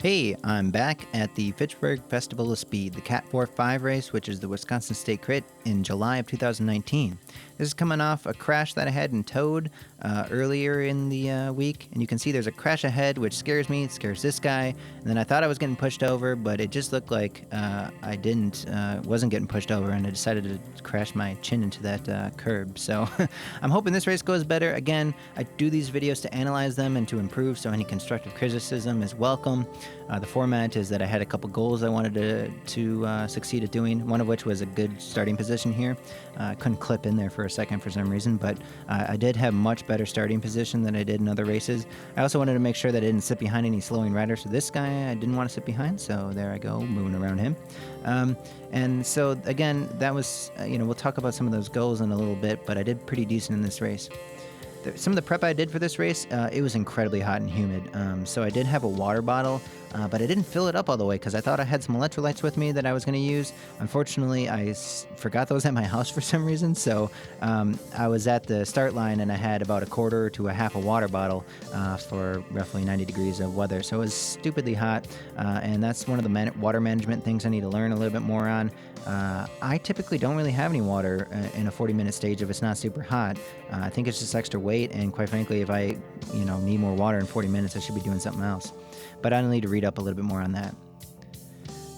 Hey, I'm back at the Fitchburg Festival of Speed, the Cat 4-5 race, which is the Wisconsin State Crit in July of 2019. This is coming off a crash that I had in Toad earlier in the week, and you can see there's a crash ahead, which scares me. It scares this guy, and then I thought I was getting pushed over, but it just looked like I wasn't getting pushed over, and I decided to crash my chin into that curb. So I'm hoping this race goes better. Again, I do these videos to analyze them and to improve, so any constructive criticism is welcome. The format is that I had a couple goals I wanted to succeed at doing, one of which was a good starting position here. I couldn't clip in there for a second for some reason, but I did have much better starting position than I did in other races. I also wanted to make sure that I didn't sit behind any slowing riders. So this guy I didn't want to sit behind, so there I go, moving around him. And so again, that was, we'll talk about some of those goals in a little bit, but I did pretty decent in this race. Some of the prep I did for this race, it was incredibly hot and humid. So I did have a water bottle, but I didn't fill it up all the way because I thought I had some electrolytes with me that I was going to use. Unfortunately, I forgot those at my house for some reason. So I was at the start line and I had about a quarter to a half a water bottle for roughly 90 degrees of weather. So it was stupidly hot. And that's one of the water management things I need to learn a little bit more on. I typically don't really have any water in a 40-minute stage if it's not super hot. I think it's just extra weight, and quite frankly, if I need more water in 40 minutes, I should be doing something else. But I need to read up a little bit more on that.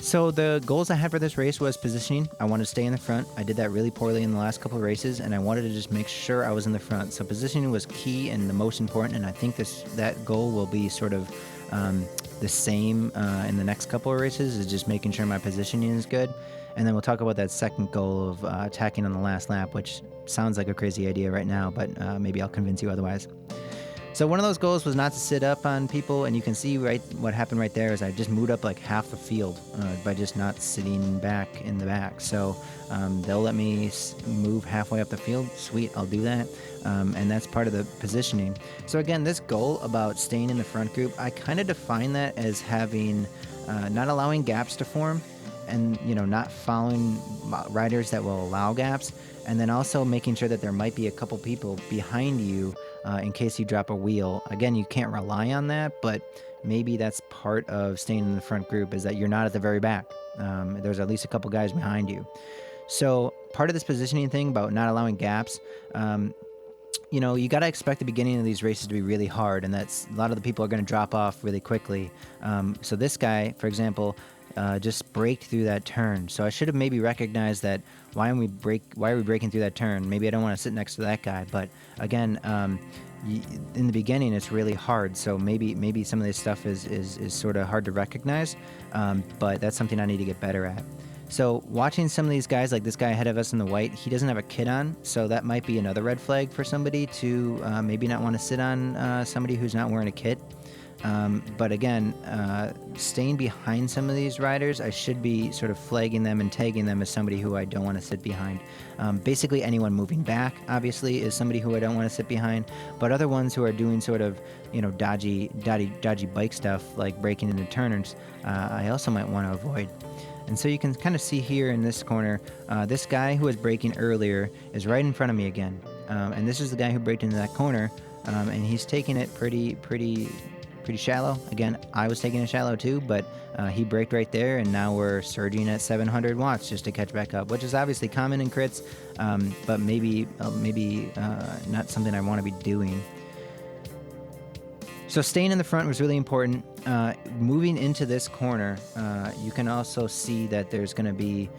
So the goals I had for this race was positioning. I wanted to stay in the front. I did that really poorly in the last couple of races, and I wanted to just make sure I was in the front. So positioning was key and the most important, and I think that goal will be sort of the same in the next couple of races, is just making sure my positioning is good. And then we'll talk about that second goal of attacking on the last lap, which sounds like a crazy idea right now, but maybe I'll convince you otherwise. So one of those goals was not to sit up on people, and you can see what happened right there is I just moved up like half the field by just not sitting back in the back. So they'll let me move halfway up the field. Sweet, I'll do that. And that's part of the positioning. So again, this goal about staying in the front group, I kind of define that as having, not allowing gaps to form, and not following riders that will allow gaps, and then also making sure that there might be a couple people behind you in case you drop a wheel. Again, you can't rely on that, but maybe that's part of staying in the front group, is that you're not at the very back. There's at least a couple guys behind you. So part of this positioning thing about not allowing gaps, you got to expect the beginning of these races to be really hard, and that's a lot of the people are going to drop off really quickly. So this guy, for example, just braked through that turn. So I should have maybe recognized that. Why are we breaking through that turn? Maybe I don't want to sit next to that guy. But again, in the beginning, it's really hard. So maybe some of this stuff is sort of hard to recognize. But that's something I need to get better at. So watching some of these guys, like this guy ahead of us in the white, he doesn't have a kit on. So that might be another red flag for somebody to maybe not want to sit on somebody who's not wearing a kit. But again, staying behind some of these riders, I should be sort of flagging them and tagging them as somebody who I don't want to sit behind. Basically, anyone moving back, obviously, is somebody who I don't want to sit behind. But other ones who are doing sort of, dodgy bike stuff, like braking into turns, I also might want to avoid. And so you can kind of see here in this corner, this guy who was braking earlier is right in front of me again. And this is the guy who braked into that corner, and he's taking it pretty shallow. Again, I was taking it shallow too, but he braked right there, and now we're surging at 700 watts just to catch back up, which is obviously common in crits, but maybe not something I want to be doing. So staying in the front was really important. Moving into this corner, you can also see that there's going to be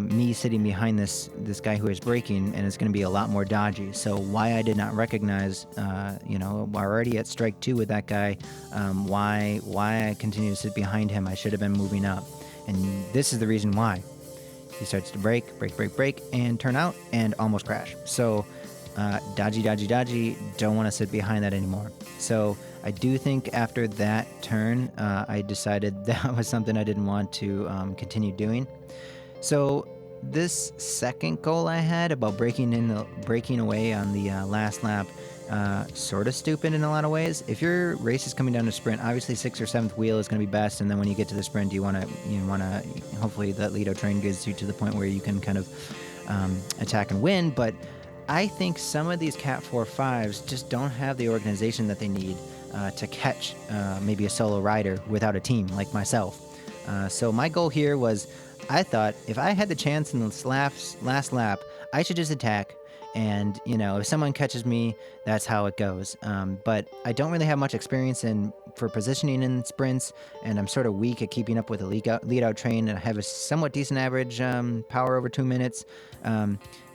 me sitting behind this guy who is braking, and it's going to be a lot more dodgy. So why I did not recognize, we're already at strike 2 with that guy, why I continue to sit behind him. I should have been moving up. And this is the reason why. He starts to brake, and turn out, and almost crash. So dodgy, don't want to sit behind that anymore. So I do think after that turn, I decided that was something I didn't want to continue doing. So this second goal I had about breaking away on the last lap, sort of stupid in a lot of ways. If your race is coming down to sprint, obviously 6th or 7th wheel is going to be best, and then when you get to the sprint, you want to hopefully that Lido train gets you to the point where you can kind of attack and win. But I think some of these Cat 4-5s just don't have the organization that they need. to catch maybe a solo rider without a team like myself. So my goal here was, I thought if I had the chance in this last lap, I should just attack. And, you know, if someone catches me, that's how it goes. But I don't really have much experience for positioning in sprints, and I'm sort of weak at keeping up with a lead out train, and I have a somewhat decent average power over 2 minutes.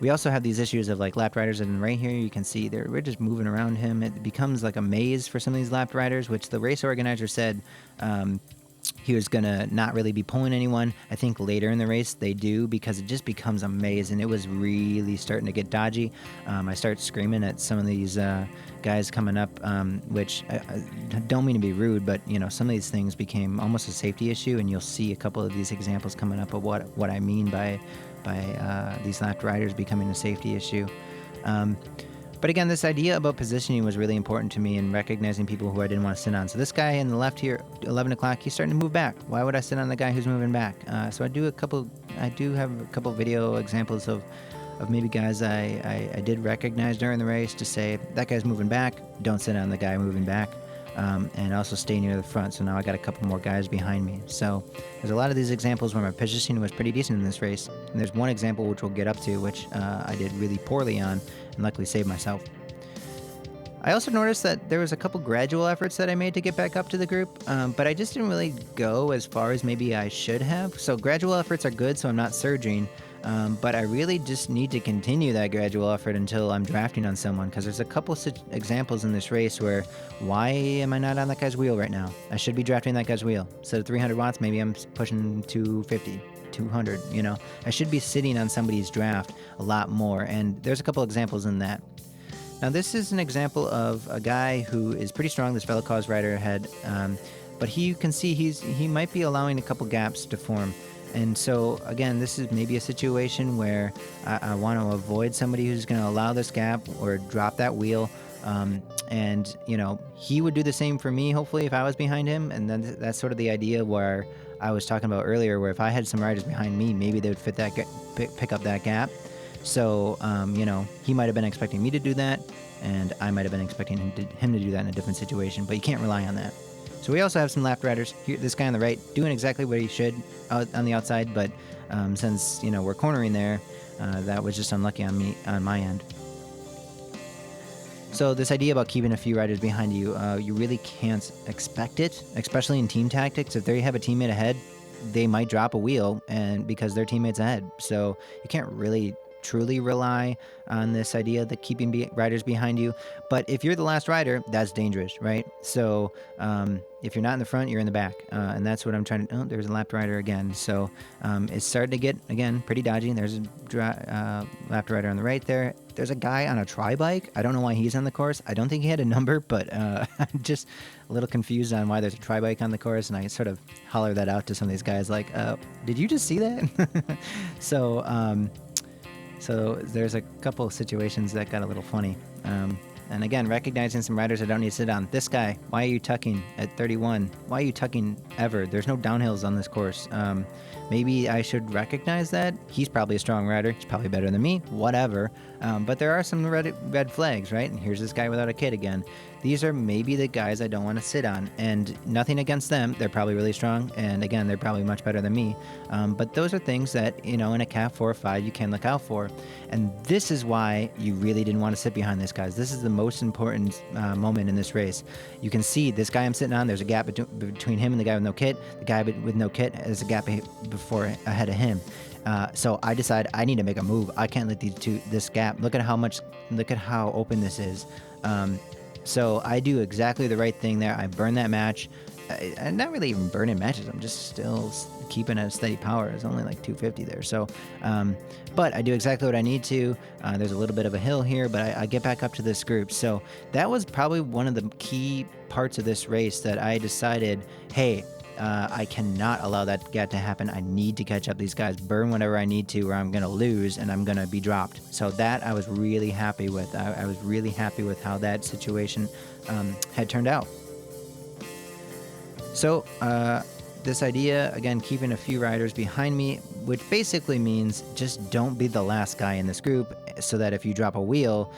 We also have these issues of like lapped riders, and right here you can see we're just moving around him. It becomes like a maze for some of these lapped riders, which the race organizer said he was gonna not really be pulling anyone. I think later in the race they do, because it just becomes a maze, and it was really starting to get dodgy. I start screaming at some of these guys coming up, which I don't mean to be rude, but you know, some of these things became almost a safety issue, and you'll see a couple of these examples coming up of what I mean by these lapped riders becoming a safety issue. But again, this idea about positioning was really important to me, and recognizing people who I didn't want to sit on. So this guy in the left here, 11 o'clock, he's starting to move back. Why would I sit on the guy who's moving back? So I do have a couple video examples of maybe guys I did recognize during the race to say, that guy's moving back, don't sit on the guy moving back. And also stay near the front. So now I got a couple more guys behind me. So there's a lot of these examples where my positioning was pretty decent in this race. And there's one example which we'll get up to, which I did really poorly on, and luckily saved myself. I also noticed that there was a couple gradual efforts that I made to get back up to the group, but I just didn't really go as far as maybe I should have. So gradual efforts are good, so I'm not surging. But I really just need to continue that gradual effort until I'm drafting on someone, because there's a couple examples in this race where, why am I not on that guy's wheel right now? I should be drafting that guy's wheel. Instead of 300 watts, maybe I'm pushing 250, 200, you know? I should be sitting on somebody's draft a lot more, and there's a couple examples in that. Now this is an example of a guy who is pretty strong, this fellow cause rider ahead, but you can see he might be allowing a couple gaps to form. And so, again, this is maybe a situation where I want to avoid somebody who's going to allow this gap or drop that wheel. And, you know, he would do the same for me, hopefully, if I was behind him. And then that's sort of the idea where I was talking about earlier, where if I had some riders behind me, maybe they would fit that pick up that gap. So, you know, he might have been expecting me to do that, and I might have been expecting him to do that in a different situation. But you can't rely on that. So we also have some lapped riders. Here, this guy on the right doing exactly what he should on the outside, but since, you know, we're cornering there, that was just unlucky on my end. So this idea about keeping a few riders behind you, you really can't expect it, especially in team tactics. If they have a teammate ahead, they might drop a wheel, and because their teammate's ahead. So you can't really truly rely on this idea that keeping riders behind you. But if you're the last rider, that's dangerous, right? So if you're not in the front, you're in the back. And that's what I'm trying to... Oh, there's a lapped rider again. So it's starting to get, again, pretty dodgy. There's a lapped rider on the right there. There's a guy on a tri-bike. I don't know why he's on the course. I don't think he had a number, but I'm just a little confused on why there's a tri-bike on the course. And I sort of holler that out to some of these guys like, did you just see that? So there's a couple of situations that got a little funny. And again, recognizing some riders I don't need to sit on. This guy, why are you tucking at 31? Why are you tucking ever? There's no downhills on this course. Maybe I should recognize that. He's probably a strong rider. He's probably better than me. Whatever. But there are some red flags, right? And here's this guy without a kit again. These are maybe the guys I don't want to sit on. And nothing against them. They're probably really strong. And again, they're probably much better than me. But those are things that, you know, in a CAF 4 or 5, you can look out for. And this is why you really didn't want to sit behind this guy. This is the most important moment in this race. You can see this guy I'm sitting on, there's a gap between him and the guy with no kit. The guy with no kit has a gap ahead of him. So I decide I need to make a move. I can't let this gap. Look at how open this is. So I do exactly the right thing there. I burn that match. I'm not really even burning matches. I'm just still keeping a steady power. It's only like 250 there. So, but I do exactly what I need to. There's a little bit of a hill here, but I get back up to this group. So that was probably one of the key parts of this race that I decided, hey, I cannot allow that gap to happen. I need to catch up these guys, burn whatever I need to, or I'm going to lose and I'm going to be dropped. So that I was really happy with. I was really happy with how that situation had turned out. So this idea, again, keeping a few riders behind me, which basically means just don't be the last guy in this group, so that if you drop a wheel,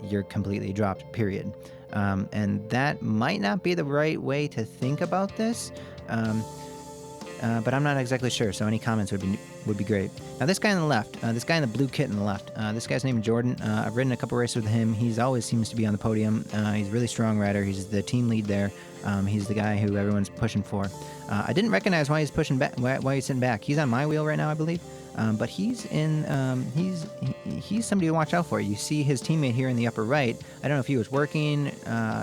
you're completely dropped, period. And that might not be the right way to think about this, but I'm not exactly sure, so any comments would be great. Now this guy on the left, this guy in the blue kit on the left, this guy's named Jordan. I've ridden a couple races with him. He's always seems to be on the podium. He's a really strong rider. He's the team lead there. He's the guy who everyone's pushing for. I didn't recognize why he's pushing back, why he's sitting back. He's on my wheel right now, I believe. But he's somebody to watch out for. You see his teammate here in the upper right. I don't know if he was working.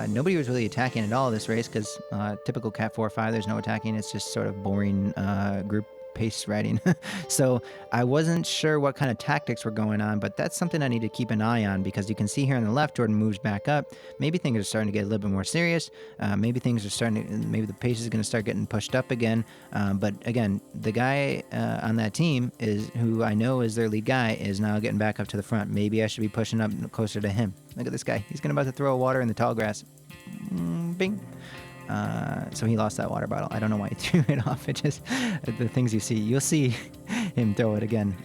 Nobody was really attacking at all this race because typical Cat 4-5, there's no attacking. It's just sort of boring group pace riding. So I wasn't sure what kind of tactics were going on, but that's something I need to keep an eye on, because you can see here on the left, Jordan moves back up. Maybe things are starting to get a little bit more serious. Maybe the pace is going to start getting pushed up again. But again, the guy on that team who I know is their lead guy is now getting back up to the front. Maybe I should be pushing up closer to him. Look at this guy. He's about to throw water in the tall grass. Bing. So he lost that water bottle. I don't know why he threw it off. It just, the things you see, you'll see him throw it again.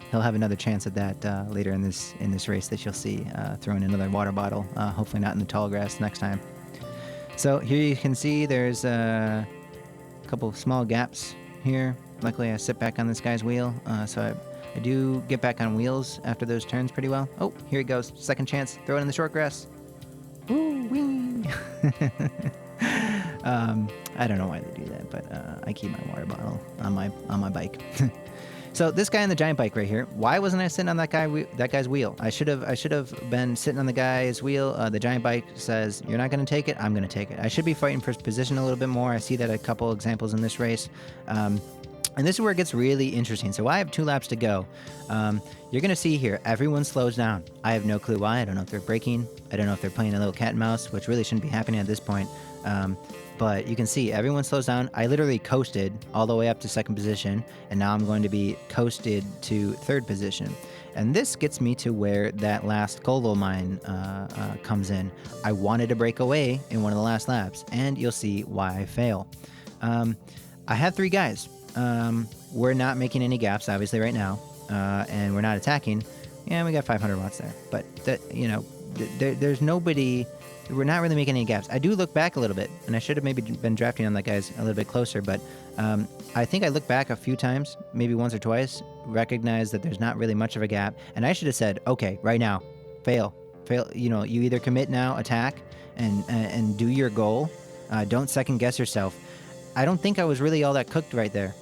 He'll have another chance at that later in this race that you'll see throwing another water bottle. Hopefully not in the tall grass next time. So here you can see there's a couple small gaps here. Luckily I sit back on this guy's wheel, so I do get back on wheels after those turns pretty well. Oh, here he goes. Second chance. Throw it in the short grass. Woo-wee! I don't know why they do that, but I keep my water bottle on my bike. So this guy on the giant bike right here, why wasn't I sitting on that guy's wheel? I should have been sitting on the guy's wheel. The giant bike says, you're not going to take it, I'm going to take it. I should be fighting for position a little bit more. I see that a couple examples in this race. And this is where it gets really interesting. So I have 2 laps to go. You're going to see here, everyone slows down. I have no clue why. I don't know if they're braking. I don't know if they're playing a little cat and mouse, which really shouldn't be happening at this point. But you can see everyone slows down. I literally coasted all the way up to 2nd position, and now I'm going to be coasted to 3rd position. And this gets me to where that last goal of mine comes in. I wanted to break away in one of the last laps, and you'll see why I fail. I have 3 guys. We're not making any gaps, obviously, right now, and we're not attacking. Yeah, we got 500 watts there, but there's nobody. We're not really making any gaps. I do look back a little bit, and I should have maybe been drafting on that guys a little bit closer, but I think I looked back a few times, maybe once or twice, recognized that there's not really much of a gap, and I should have said, okay, right now, fail. You either commit now, attack, and do your goal. Don't second guess yourself. I don't think I was really all that cooked right there.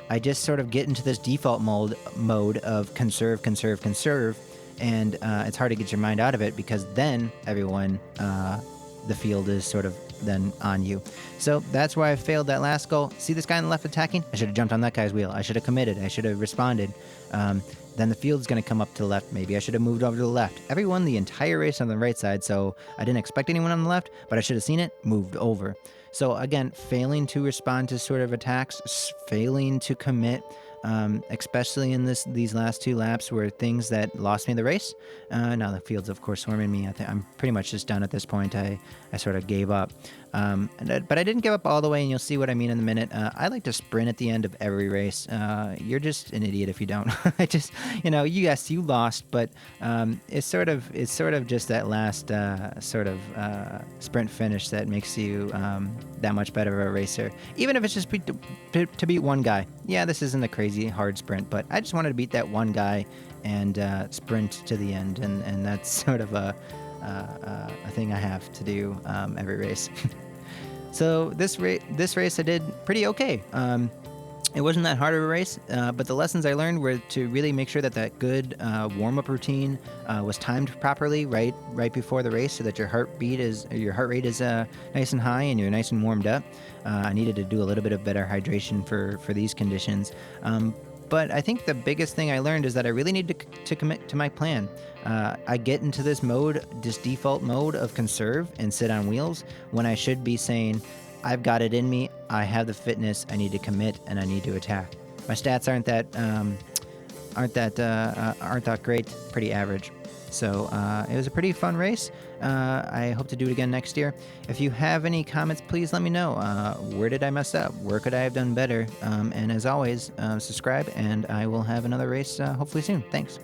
I just sort of get into this default mode of conserve, and it's hard to get your mind out of it, because then everyone, the field is sort of then on you. So that's why I failed that last goal. See this guy on the left attacking? I should have jumped on that guy's wheel. I should have committed. I should have responded. Then the field's going to come up to the left. Maybe I should have moved over to the left. Everyone the entire race on the right side, so I didn't expect anyone on the left, but I should have seen it, moved over. So again, failing to respond to sort of attacks, failing to commit, especially in these last 2 laps were things that lost me the race. Now the field's of course swarming me. I'm pretty much just done at this point. I sort of gave up. But I didn't give up all the way, and you'll see what I mean in a minute. I like to sprint at the end of every race. You're just an idiot if you don't. I just, yes, you lost, but it's sort of just that last sprint finish that makes you that much better of a racer. Even if it's just to beat one guy. Yeah, this isn't a crazy hard sprint, but I just wanted to beat that one guy and sprint to the end, and that's sort of a thing I have to do every race. So this race I did pretty okay. It wasn't that hard of a race, but the lessons I learned were to really make sure that good warm-up routine was timed properly right before the race, so that your heart rate is nice and high and you're nice and warmed up. I needed to do a little bit of better hydration for these conditions. But I think the biggest thing I learned is that I really need to commit to my plan. I get into this default mode of conserve and sit on wheels, when I should be saying, I've got it in me, I have the fitness, I need to commit, and I need to attack. My stats aren't that great, pretty average. So it was a pretty fun race. I hope to do it again next year. If you have any comments, please let me know. Where did I mess up? Where could I have done better? And as always, subscribe, and I will have another race hopefully soon. Thanks.